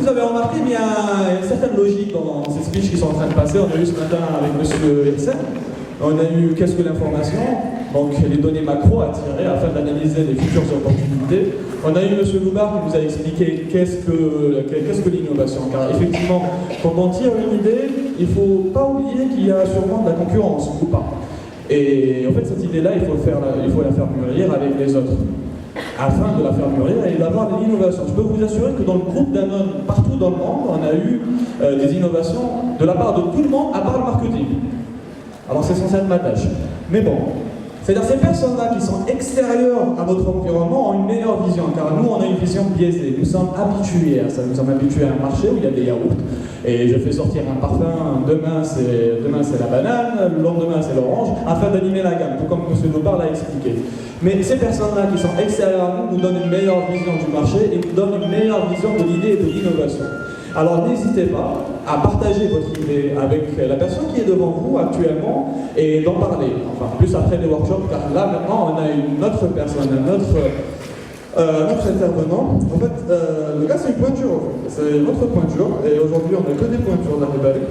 vous avez remarqué, il y a une certaine logique dans ces speeches qui sont en train de passer. On a eu ce matin avec M. Hersen, on a eu qu'est-ce que l'information, donc les données macro à tirer afin d'analyser les futures opportunités. On a eu M. Loubard qui nous a expliqué qu'est-ce que l'innovation. Car effectivement, quand on tire une idée, il ne faut pas oublier qu'il y a sûrement de la concurrence ou pas. Et en fait, cette idée-là, il faut la faire mûrir avec les autres, afin de la faire mûrir et d'avoir de l'innovation. Je peux vous assurer que dans le groupe Danone, partout dans le monde, on a eu des innovations de la part de tout le monde, à part le marketing. Alors c'est censé être ma tâche. Mais bon, c'est-à-dire ces personnes-là qui sont extérieures à notre environnement ont une meilleure vision, car nous, on a une vision biaisée. Nous sommes habitués à ça. Nous sommes habitués à un marché où il y a des yaourts, et je fais sortir un parfum, demain c'est la banane, le lendemain c'est l'orange, afin d'animer la gamme, tout comme M. Loubard l'a expliqué. Mais ces personnes-là qui sont extérieures à nous donnent une meilleure vision du marché et nous donnent une meilleure vision de l'idée et de l'innovation. Alors n'hésitez pas à partager votre idée avec la personne qui est devant vous actuellement et d'en parler. Enfin, plus après les workshops, car là maintenant on a une autre personne, un autre intervenant. En fait, le gars c'est une pointure, c'est notre pointure, et aujourd'hui on n'a que des pointures dans les balais.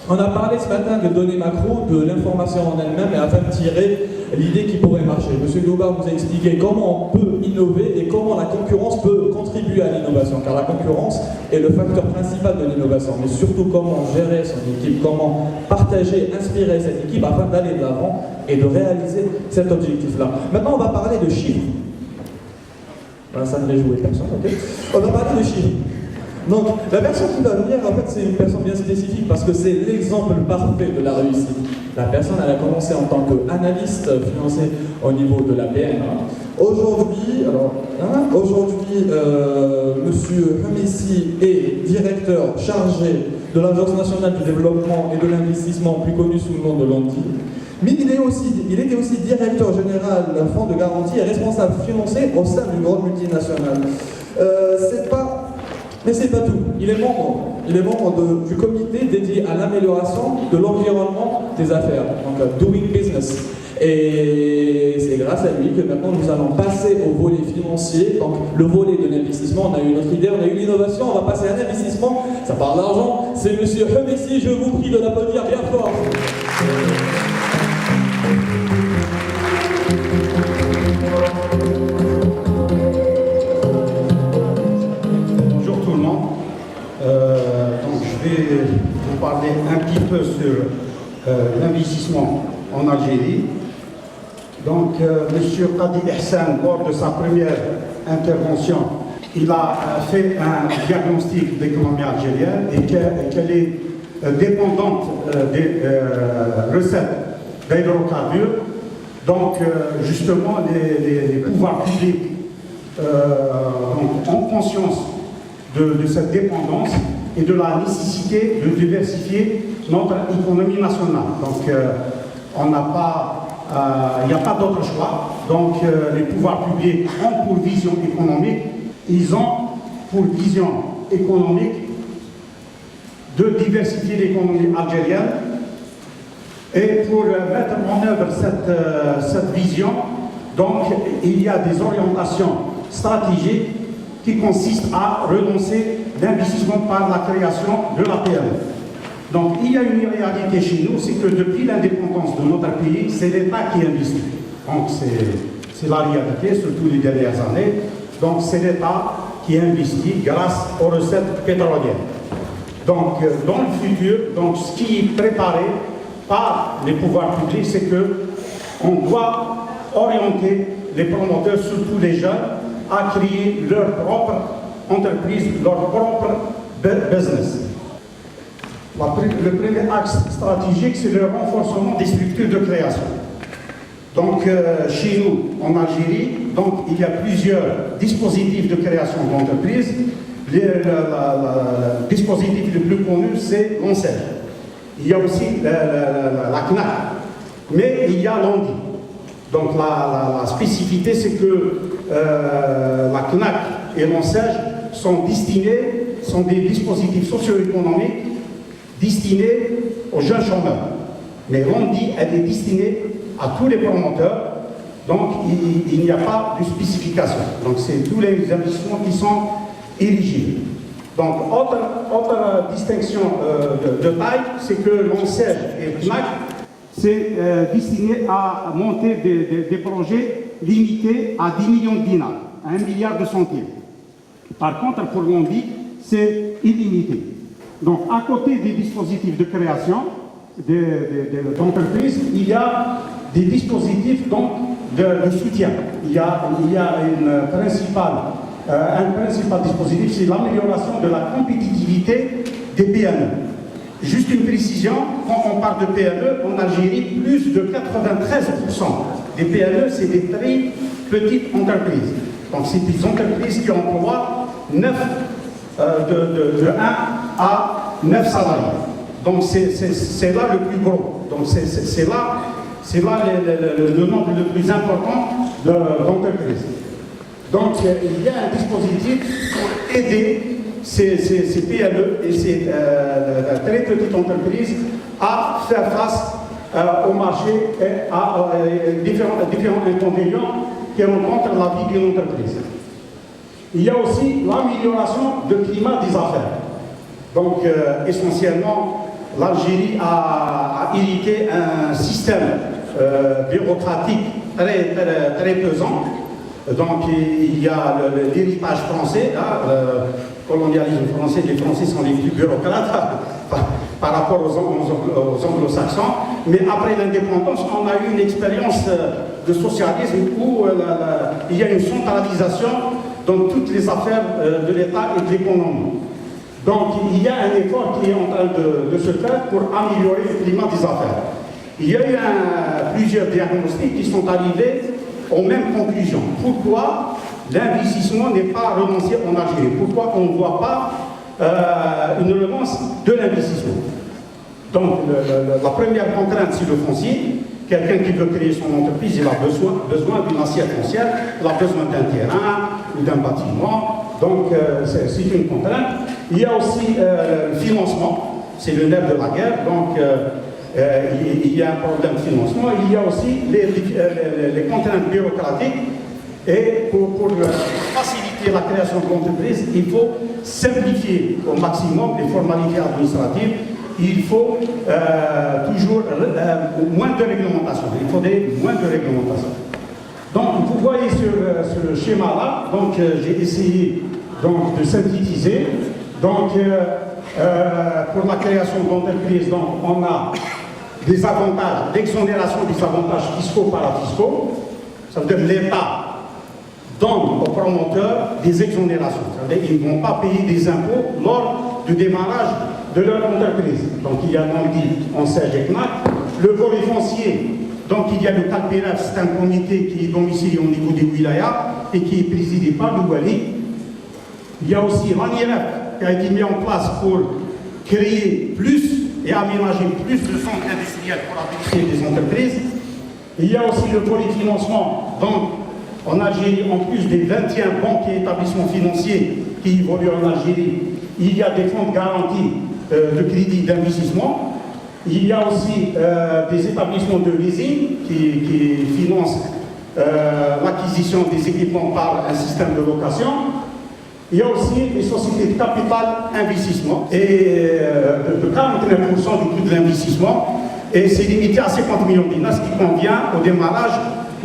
On a parlé ce matin de données macro, de l'information en elle-même, et afin de tirer l'idée qui pourrait marcher. Monsieur Loubard vous a expliqué comment on peut innover et comment la concurrence peut contribuer à l'innovation, car la concurrence est le facteur principal de l'innovation, mais surtout comment gérer son équipe, comment partager, inspirer cette équipe afin d'aller de l'avant et de réaliser cet objectif-là. Maintenant, on va parler de chiffres. Voilà, ça ne réjouit personne, ok? On va parler de chiffres. Donc, la personne qui va venir, en fait, c'est une personne bien spécifique parce que c'est l'exemple parfait de la réussite. La personne, elle a commencé en tant qu'analyste financier au niveau de la BNA. Aujourd'hui, Monsieur Hamessi est directeur chargé de l'Agence nationale du développement et de l'investissement, plus connu sous le nom de l'ANDI. Mais il était aussi directeur général d'un fonds de garantie et responsable financier au sein d'une grande multinationale. Mais c'est pas tout. Il est membre du comité dédié à l'amélioration de l'environnement des affaires, donc Doing Business. Et c'est grâce à lui que maintenant nous allons passer au volet financier, donc le volet de l'investissement. On a eu notre idée, on a eu l'innovation, on va passer à l'investissement. Ça parle d'argent. C'est Monsieur Hamessi, je vous prie de l'applaudir bien fort. Donc je vais vous parler un petit peu sur l'investissement en Algérie. Donc M. Qadi Hersen, lors de sa première intervention, il a fait un diagnostic de l'économie algérienne et qu'elle est dépendante des recettes d'hydrocarbures. Donc justement les pouvoirs publics ont conscience de cette dépendance et de la nécessité de diversifier notre économie nationale. Donc, il n'y a pas d'autre choix. Donc, les pouvoirs publics ont pour vision économique, ils ont pour vision économique de diversifier l'économie algérienne. Et pour mettre en œuvre cette vision, donc, il y a des orientations stratégiques qui consiste à relancer l'investissement par la création de la PME. Donc il y a une réalité chez nous, c'est que depuis l'indépendance de notre pays, c'est l'État qui investit. Donc c'est la réalité, surtout les dernières années. Donc c'est l'État qui investit grâce aux recettes pétrolières. Donc dans le futur, donc, ce qui est préparé par les pouvoirs publics, c'est qu'on doit orienter les promoteurs, surtout les jeunes, à créer leur propre entreprise, leur propre business. Le premier axe stratégique, c'est le renforcement des structures de création. Donc, chez nous, en Algérie, donc, il y a plusieurs dispositifs de création d'entreprises. Le dispositif le plus connu, c'est l'ONCED. Il y a aussi la CNAC, mais il y a l'ANDI. Donc, la spécificité, c'est que la CNAC et l'ONCED sont des dispositifs socio-économiques destinés aux jeunes chômeurs. Mais l'ANDI, elle est destinée à tous les promoteurs, donc il n'y a pas de spécification. Donc c'est tous les investissements qui sont éligibles. Donc, autre distinction de taille, c'est que l'ONCED et FNAC, c'est destiné à monter des projets limités à 10 millions de dinars, à 1 milliard de centimes. Par contre, pour l'ONDIC, c'est illimité. Donc, à côté des dispositifs de création d'entreprises, il y a des dispositifs donc, de soutien. Il y a un principal dispositif, c'est l'amélioration de la compétitivité des PME. Juste une précision, quand on parle de PME, en Algérie, plus de 93% des PME, c'est des très petites entreprises. Donc, c'est des entreprises qui emploient de 1 à 9 salariés. Donc, c'est là le plus gros. Donc, c'est là le nombre le plus important d'entreprises. Donc, il y a un dispositif pour aider ces PME et ces très petites entreprises à faire face au marché et à différents inconvénients qui rencontrent la vie d'une entreprise. Il y a aussi l'amélioration du climat des affaires. Donc, essentiellement, l'Algérie a hérité un système bureaucratique très pesant. Donc, il y a l'héritage français, le colonialisme français. Les Français sont les plus bureaucrates par rapport aux anglo-saxons. Mais après l'indépendance, on a eu une expérience de socialisme où il y a une centralisation dans toutes les affaires de l'État et de l'économie. Donc, il y a un effort qui est en train de se faire pour améliorer le climat des affaires. Il y a eu plusieurs diagnostics qui sont arrivés aux mêmes conclusions. Pourquoi l'investissement n'est pas renoncé en Algérie? Pourquoi on ne voit pas une relance de l'investissement? Donc, la première contrainte, c'est le foncier. Quelqu'un qui veut créer son entreprise, il a besoin d'une assiette foncière, il a besoin d'un terrain ou d'un bâtiment. Donc, c'est une contrainte. Il y a aussi le financement, c'est le nerf de la guerre. Donc, il y a un problème de financement. Il y a aussi les contraintes bureaucratiques. Et pour faciliter la création de l'entreprise, il faut simplifier au maximum les formalités administratives. Il faut toujours moins de réglementation. Il faudrait moins de réglementation. Donc, vous voyez sur le schéma-là, donc j'ai essayé donc, de synthétiser. Donc, pour la création d'entreprises, donc, on a des avantages, l'exonération des avantages fiscaux, parafiscaux. Ça veut dire l'État donne aux promoteurs des exonérations. Ça veut dire qu'ils ne vont pas payer des impôts lors du démarrage de leur entreprise. Donc il y a l'ONDIC, ONCED et FNAC. Le volet foncier, donc il y a le CALPEREF, c'est un comité qui est domicilié au niveau des wilayas et qui est présidé par le Wali. Il y a aussi l'ANIREF qui a été mis en place pour créer plus et aménager plus de centres industriels pour appuyer des entreprises. Il y a aussi le volet financement. Donc en Algérie, en plus des 21 banques et établissements financiers qui évoluent en Algérie, il y a des fonds de garantie de crédit d'investissement. Il y a aussi des établissements de leasing qui financent l'acquisition des équipements par un système de location. Il y a aussi les sociétés de capital investissement et de 49% du coût de l'investissement. Et c'est limité à 50 millions de dinars, ce qui convient au démarrage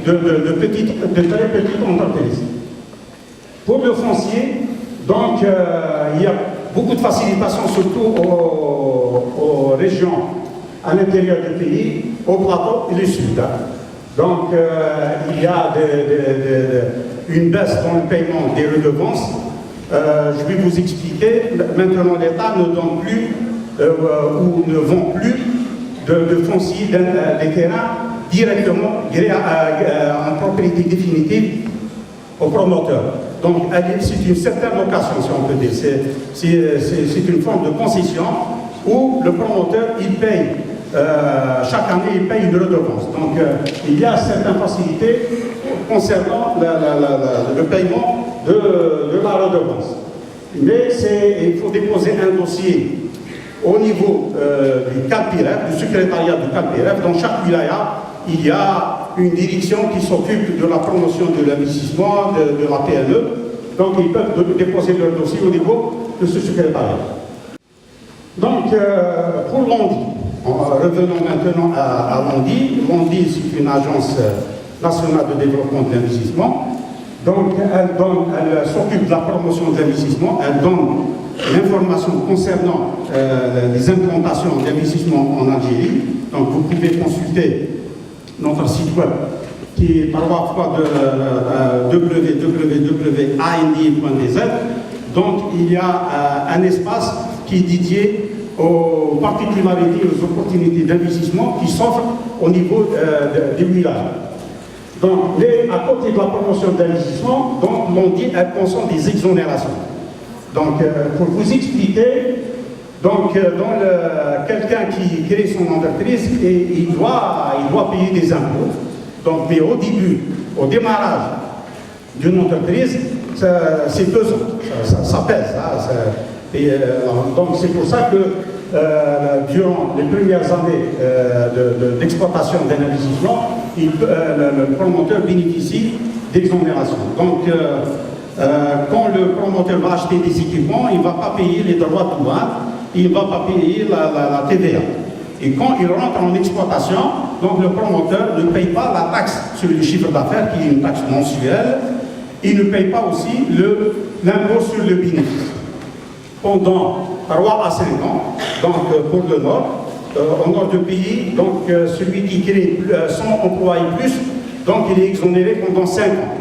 de très petites entreprises. Pour le foncier, donc, il y a beaucoup de facilitations, surtout aux régions à l'intérieur du pays, au plateau et le sud. Donc, il y a une baisse dans le paiement des redevances. Je vais vous expliquer. Maintenant, l'État ne donne plus ou ne vend plus de foncier, des terrains directement en propriété définitive aux promoteurs. Donc, c'est une certaine location, si on peut dire. C'est une forme de concession où le promoteur, il paye, chaque année, il paye une redevance. Donc, il y a certaines facilités concernant le paiement de la redevance. Mais il faut déposer un dossier au niveau du CALPEREF, du secrétariat du CALPEREF. Dans chaque wilaya, il y a une direction qui s'occupe de la promotion de l'investissement, de la PME. Donc, ils peuvent déposer leur dossier au niveau de ce secrétariat. Donc, pour l'ONDI, revenons maintenant à l'ONDI. L'ONDI, c'est une agence nationale de développement de l'investissement. Donc, elle s'occupe de la promotion de l'investissement, elle donne l'information concernant les implantations d'investissement en Algérie. Donc, vous pouvez consulter notre site web qui est parfois www.andi.dz. Donc, il y a un espace qui est dédié aux particularités et aux opportunités d'investissement qui s'offrent au niveau des villages. Donc, à côté de la promotion d'investissement, l'ONDI, elle consomme des exonérations. Donc, pour vous expliquer, quelqu'un qui crée son entreprise, il doit payer des impôts. Donc, mais au début, au démarrage d'une entreprise, c'est pesant, ça pèse. Donc, c'est pour ça que durant les premières années d'exploitation d'un investissement, le promoteur bénéficie d'exonération. Donc, quand le promoteur va acheter des équipements, il ne va pas payer les droits de douane, il ne va pas payer la TVA. Et quand il rentre en exploitation, donc le promoteur ne paye pas la taxe sur le chiffre d'affaires, qui est une taxe mensuelle. Il ne paye pas aussi l'impôt sur le bénéfice. Pendant 3 à 5 ans, donc pour le Nord, au nord du pays, donc celui qui crée 100 emplois et plus, donc il est exonéré pendant 5 ans.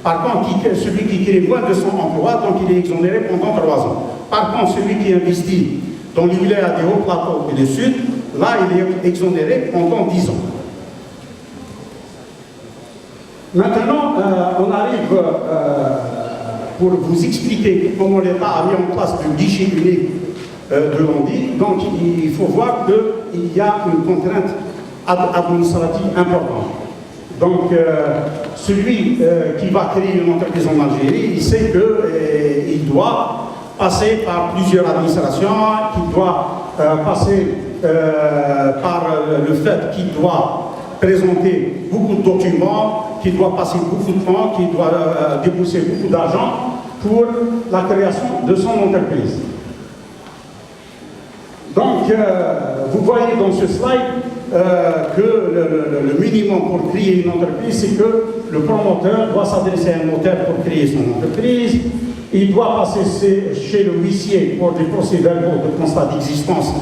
Par contre, celui qui crée moins de 100 emplois, donc il est exonéré pendant 3 ans. Par contre, celui qui investit dans les villages des hauts plateaux et du sud, là, il est exonéré pendant 10 ans. Maintenant, on arrive pour vous expliquer comment l'État a mis en place le guichet unique de l'ONDI. Donc, il faut voir qu'il y a une contrainte administrative importante. Donc, celui qui va créer une entreprise en Algérie, il sait qu'il doit passer par plusieurs administrations, qu'il doit passer par le fait qu'il doit présenter beaucoup de documents, qu'il doit passer beaucoup de temps, qu'il doit débourser beaucoup d'argent pour la création de son entreprise. Donc, vous voyez dans ce slide que le minimum pour créer une entreprise, c'est que le promoteur doit s'adresser à un notaire pour créer son entreprise. Il doit passer chez le huissier pour des procès-verbaux de constat d'existence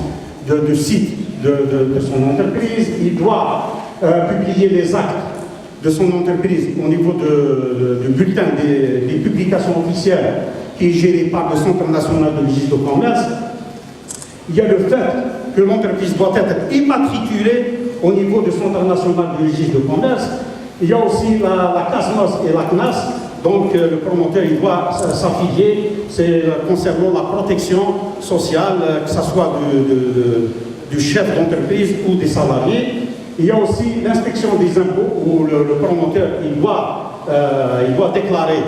de site de son entreprise. Il doit publier les actes de son entreprise au niveau du bulletin des publications officielles qui est géré par le Centre national de registre de commerce. Il y a le fait que l'entreprise doit être immatriculée au niveau du Centre national de registre de commerce. Il y a aussi la CASMOS et la CNAS. Donc le promoteur il doit s'affilier, c'est concernant la protection sociale, que ce soit du chef d'entreprise ou des salariés. Il y a aussi l'inspection des impôts où le promoteur il doit déclarer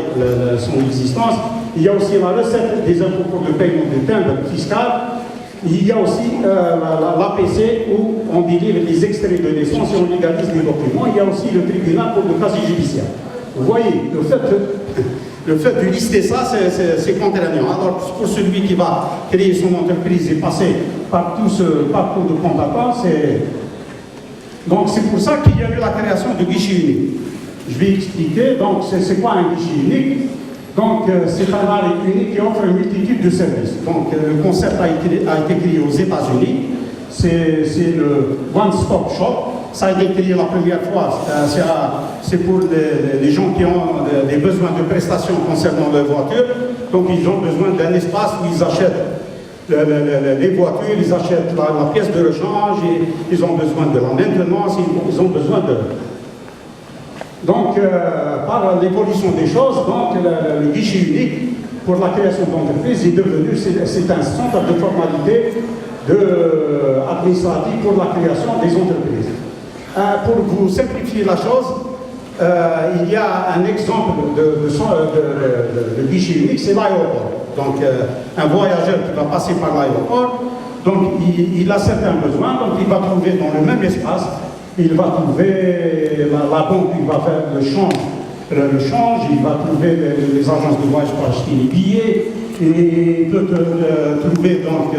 son existence. Il y a aussi la recette des impôts pour le paiement des timbres fiscaux. Il y a aussi l'APC où on délivre les extraits de naissance et on légalise les documents. Il y a aussi le tribunal pour le casier judiciaire. Vous voyez, le fait de lister ça, c'est contraignant. Alors, pour celui qui va créer son entreprise et passer par tout ce parcours de combattant, donc c'est pour ça qu'il y a eu la création de guichet unique. Je vais expliquer, donc c'est quoi un guichet unique? Donc c'est un arrêt unique qui offre une multitude de services. Donc le concept a été créé aux États-Unis, c'est le One Stop Shop. Ça a été créé la première fois, c'est pour les gens qui ont des besoins de prestations concernant leurs voitures. Donc ils ont besoin d'un espace où ils achètent les voitures, ils achètent la pièce de rechange, ils ont besoin de la maintenance, ils ont besoin de... Donc, par l'évolution des choses, donc, le guichet unique pour la création d'entreprise est devenu, c'est un centre de formalité administrative pour la création des entreprises. Pour vous simplifier la chose, il y a un exemple de guichet unique, c'est l'aéroport. Donc, un voyageur qui va passer par l'aéroport, donc il a certains besoins, donc il va trouver dans le même espace, il va trouver la banque, il va faire le change, il va trouver les agences de voyage pour acheter les billets, il peut trouver donc,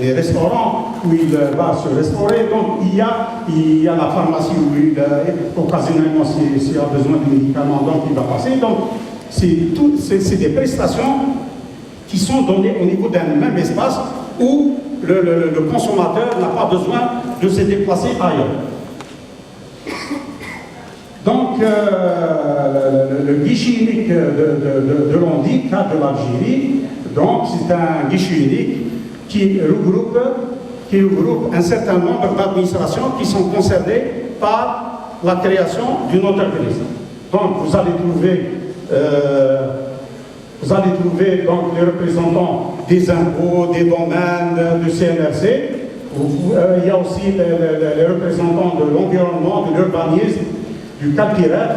des restaurants où il va se restaurer. Donc il y a la pharmacie où occasionnellement s'il a besoin de médicaments, donc il va passer. Donc c'est des prestations qui sont données au niveau d'un même espace où le consommateur n'a pas besoin de se déplacer ailleurs. Donc, le guichet unique de l'ONDI, cadre de l'Algérie, donc c'est un guichet unique qui regroupe un certain nombre d'administrations qui sont concernées par la création d'une entreprise. Donc, vous allez trouver donc, les représentants des impôts, des domaines, du CNRC. Il y a aussi les représentants de l'environnement, de l'urbanisme, du CAPIREF.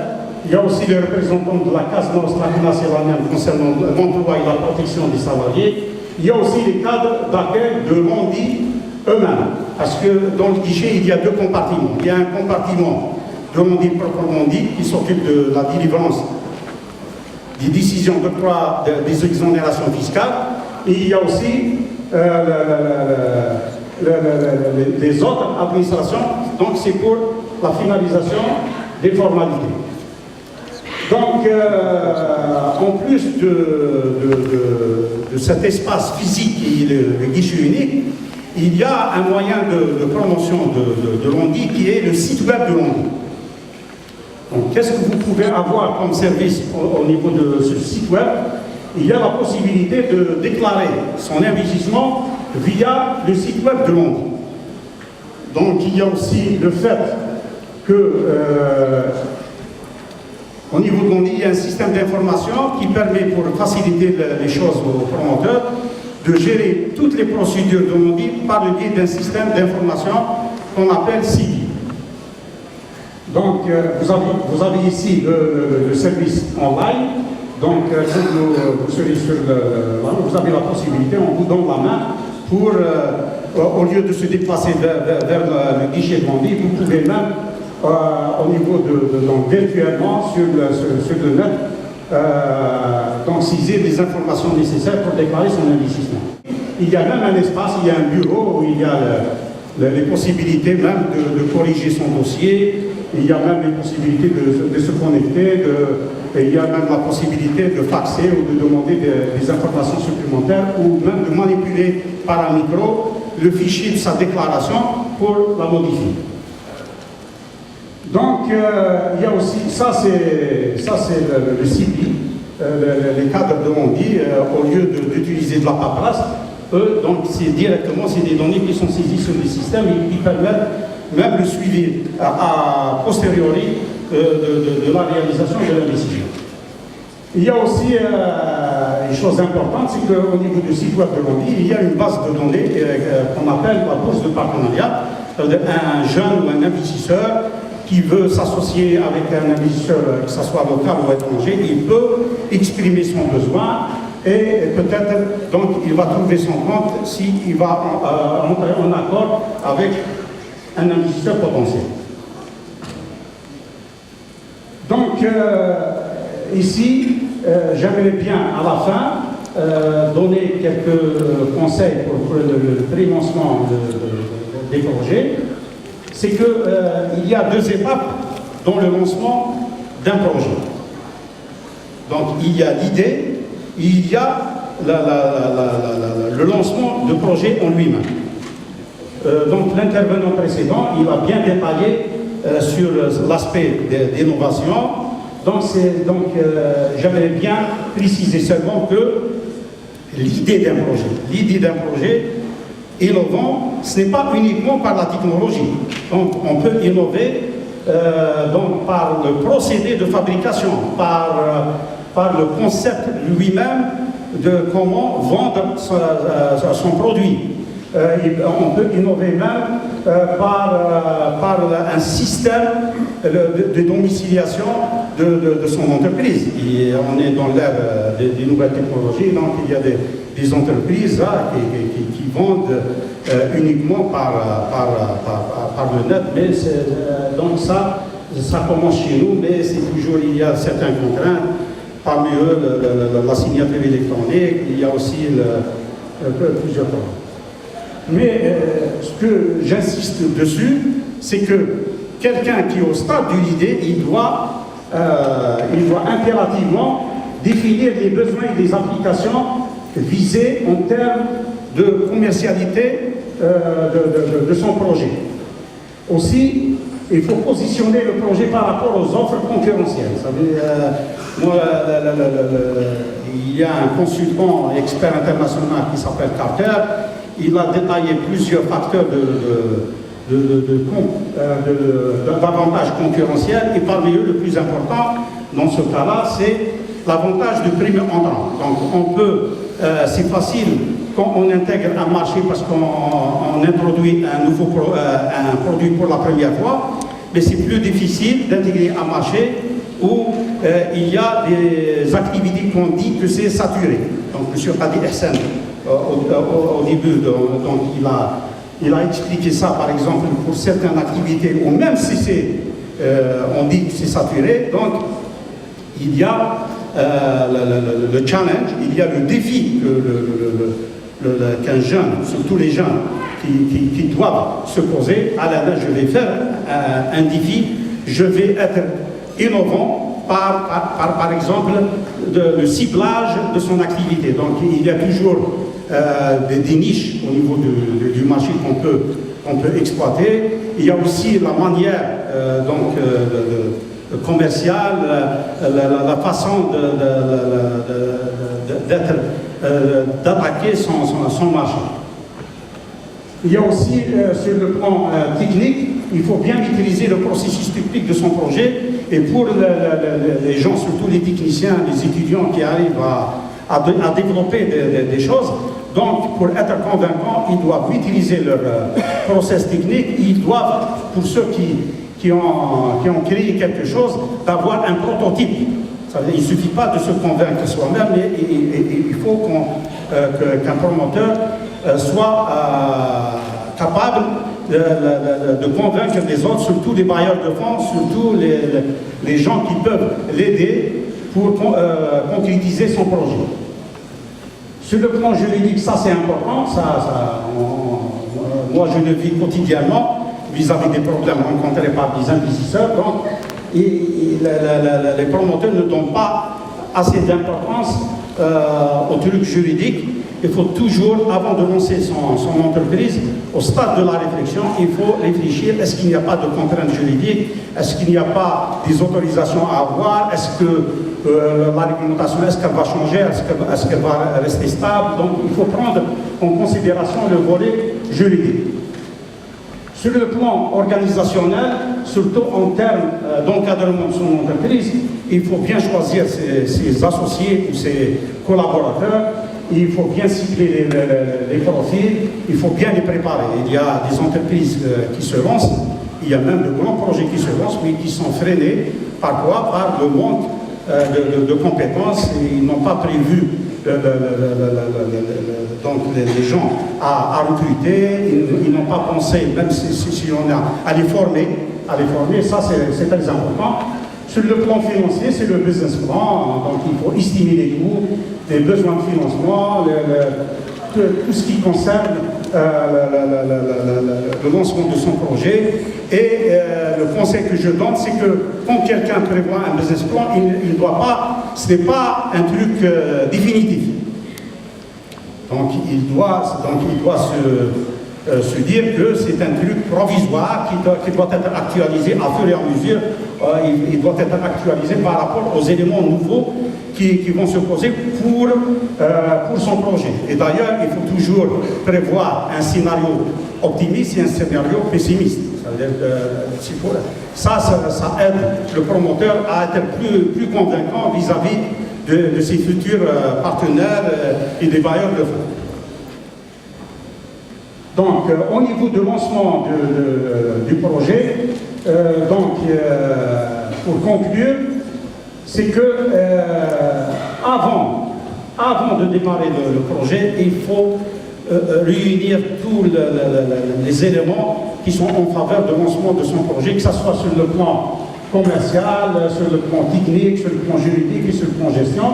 Il y a aussi les représentants de la CAS Nostra nationale concernant l'emploi et la protection des salariés. Il y a aussi les cadres d'accueil de l'ONDI eux-mêmes. Parce que dans le guichet, il y a deux compartiments. Il y a un compartiment de l'ONDI proprement dit qui s'occupe de la délivrance des décisions d'octroi des exonérations fiscales. Et il y a aussi les autres administrations. Donc c'est pour la finalisation des formalités. Donc, en plus de cet espace physique qui est le guichet unique, il y a un moyen de promotion de l'ONDI qui est le site web de l'ONDI. Donc, qu'est-ce que vous pouvez avoir comme service au niveau de ce site web? Il y a la possibilité de déclarer son investissement via le site web de l'ONDI. Donc, il y a aussi le fait que au niveau de l'ONDI, il y a un système d'information qui permet, pour faciliter les choses aux promoteurs, de gérer toutes les procédures de l'ONDI par le biais d'un système d'information qu'on appelle SIGI. Donc, vous avez ici le service online. Donc, vous serez sur vous avez la possibilité, on vous donne la main pour, au lieu de se déplacer vers le guichet de l'ONDI, vous pouvez même au niveau donc virtuellement sur le net, donc saisir des informations nécessaires pour déclarer son investissement. Il y a même un espace, il y a un bureau où il y a les possibilités même de corriger son dossier, il y a même les possibilités de se connecter, et il y a même la possibilité de faxer ou de demander des informations supplémentaires ou même de manipuler par un micro le fichier de sa déclaration pour la modifier. Donc, il y a aussi, ça c'est le CIPI, les cadres de l'ONDI, au lieu d'utiliser de la paperasse, eux, donc c'est directement, c'est des données qui sont saisies sur le système et qui permettent même le suivi a posteriori de la réalisation de l'investissement. Il y a aussi une chose importante, c'est qu'au niveau du site web de l'ONDI, il y a une base de données qu'on appelle la bourse de partenariat. Un jeune ou un investisseur qui veut s'associer avec un investisseur, que ce soit local ou étranger, il peut exprimer son besoin et peut-être donc il va trouver son compte s'il va entrer en accord avec un investisseur potentiel. Donc ici, j'aimerais bien à la fin donner quelques conseils pour le prélancement des projets. C'est qu'il y a deux étapes dans le lancement d'un projet. Donc il y a l'idée, il y a le lancement du projet en lui-même. Donc l'intervenant précédent, il a bien détaillé sur l'aspect d'innovation. Donc j'aimerais bien préciser seulement que l'idée d'un projet innovant, ce n'est pas uniquement par la technologie. Donc on peut innover donc par le procédé de fabrication, par le concept lui-même de comment vendre son produit. On peut innover même par un système de domiciliation de son entreprise. Et on est dans l'ère des nouvelles technologies, donc il y a des entreprises là, qui vendent uniquement par le net, mais donc ça commence chez nous, mais c'est toujours, il y a certaines contraintes parmi eux la signature électronique, il y a aussi plusieurs points. Mais ce que j'insiste dessus, c'est que quelqu'un qui est au stade de l'idée, il doit impérativement définir les besoins et les applications visées en termes de commercialité de son projet. Aussi, il faut positionner le projet par rapport aux offres concurrentielles. Vous savez, moi, il y a un consultant expert international qui s'appelle Carter. Il a détaillé plusieurs facteurs d'avantages concurrentiels et parmi eux, le plus important dans ce cas-là, c'est l'avantage du prime entrant. Donc, on peut, c'est facile quand on intègre un marché parce qu'on introduit un produit pour la première fois, mais c'est plus difficile d'intégrer un marché où il y a des activités qu'on dit que c'est saturé. Donc, M. Hadi Hassan, au début, donc, il a expliqué ça, par exemple, pour certaines activités, ou même si on dit que c'est saturé, donc il y a le challenge, il y a le défi qu'un jeune, surtout les jeunes, qui doivent se poser. À la fin, je vais faire un défi, je vais être innovant par exemple, le ciblage de son activité. Donc il y a toujours des niches au niveau du marché qu'on peut exploiter. Il y a aussi la manière commerciale, la façon d'attaquer son marché. Il y a aussi, sur le plan technique, il faut bien maîtriser le processus technique de son projet. Et pour les gens, surtout les techniciens, les étudiants qui arrivent à développer des choses, donc pour être convaincants, ils doivent utiliser leur process technique. Ils doivent, pour ceux qui ont créé quelque chose, d'avoir un prototype. Il ne suffit pas de se convaincre soi-même, mais il faut qu'un promoteur soit capable de convaincre les autres, surtout les bailleurs de fonds, surtout les gens qui peuvent l'aider pour concrétiser son projet. Sur le plan juridique, ça c'est important, moi je le vis quotidiennement vis-à-vis des problèmes rencontrés par des investisseurs. Donc, les promoteurs ne donnent pas assez d'importance aux trucs juridiques. Il faut toujours, avant de lancer son entreprise, au stade de la réflexion, il faut réfléchir, est-ce qu'il n'y a pas de contraintes juridiques, est-ce qu'il n'y a pas des autorisations à avoir, est-ce que la réglementation, est-ce qu'elle va changer, est-ce qu'elle va rester stable. Donc il faut prendre en considération le volet juridique. Sur le plan organisationnel, surtout en termes d'encadrement de son entreprise, il faut bien choisir ses associés ou ses collaborateurs. Il faut bien cibler les profils, il faut bien les préparer. Il y a des entreprises qui se lancent, il y a même de grands projets qui se lancent, mais qui sont freinés parfois par le manque de compétences. Ils n'ont pas prévu donc les gens à recruter, ils n'ont pas pensé, même si on a à les former, ça c'est très important. Sur le plan financier, c'est le business plan, donc il faut estimer les coûts, les besoins de financement, tout ce qui concerne le lancement de son projet. Et le conseil que je donne, c'est que quand quelqu'un prévoit un business plan, il ne doit pas, ce n'est pas un truc définitif. Donc il doit se dire que c'est un truc provisoire qui doit être actualisé à fur et à mesure. Il doit être actualisé par rapport aux éléments nouveaux qui vont se poser pour son projet. Et d'ailleurs, il faut toujours prévoir un scénario optimiste et un scénario pessimiste. Ça aide le promoteur à être plus convaincant vis-à-vis de ses futurs partenaires et des bailleurs de fonds. Donc, au niveau de lancement du projet, pour conclure, c'est que avant de démarrer le projet, il faut réunir tous les éléments qui sont en faveur du lancement de son projet, que ce soit sur le plan commercial, sur le plan technique, sur le plan juridique et sur le plan gestion.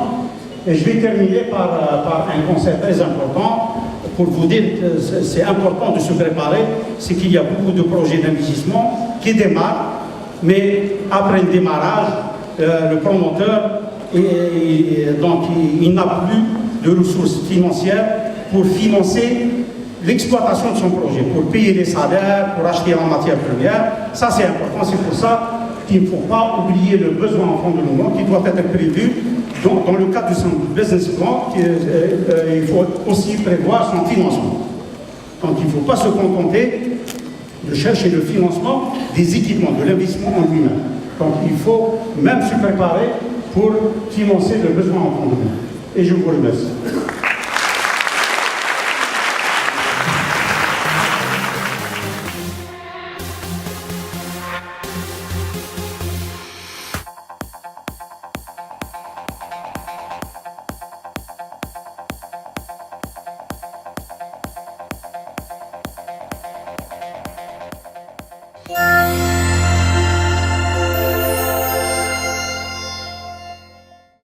Et je vais terminer par un conseil très important pour vous dire que c'est important de se préparer, c'est qu'il y a beaucoup de projets d'investissement qui démarrent, mais après le démarrage, le promoteur, donc, il n'a plus de ressources financières pour financer l'exploitation de son projet, pour payer les salaires, pour acheter la matière première. Ça, c'est important. C'est pour ça qu'il ne faut pas oublier le besoin en fonds de roulement qui doit être prévu dans le cadre de son business plan. Il faut aussi prévoir son financement. Donc, il ne faut pas se contenter de chercher le financement des équipements, de l'investissement en lui-même. Donc, il faut même se préparer pour financer le besoin en fonds de roulement. Et je vous remercie.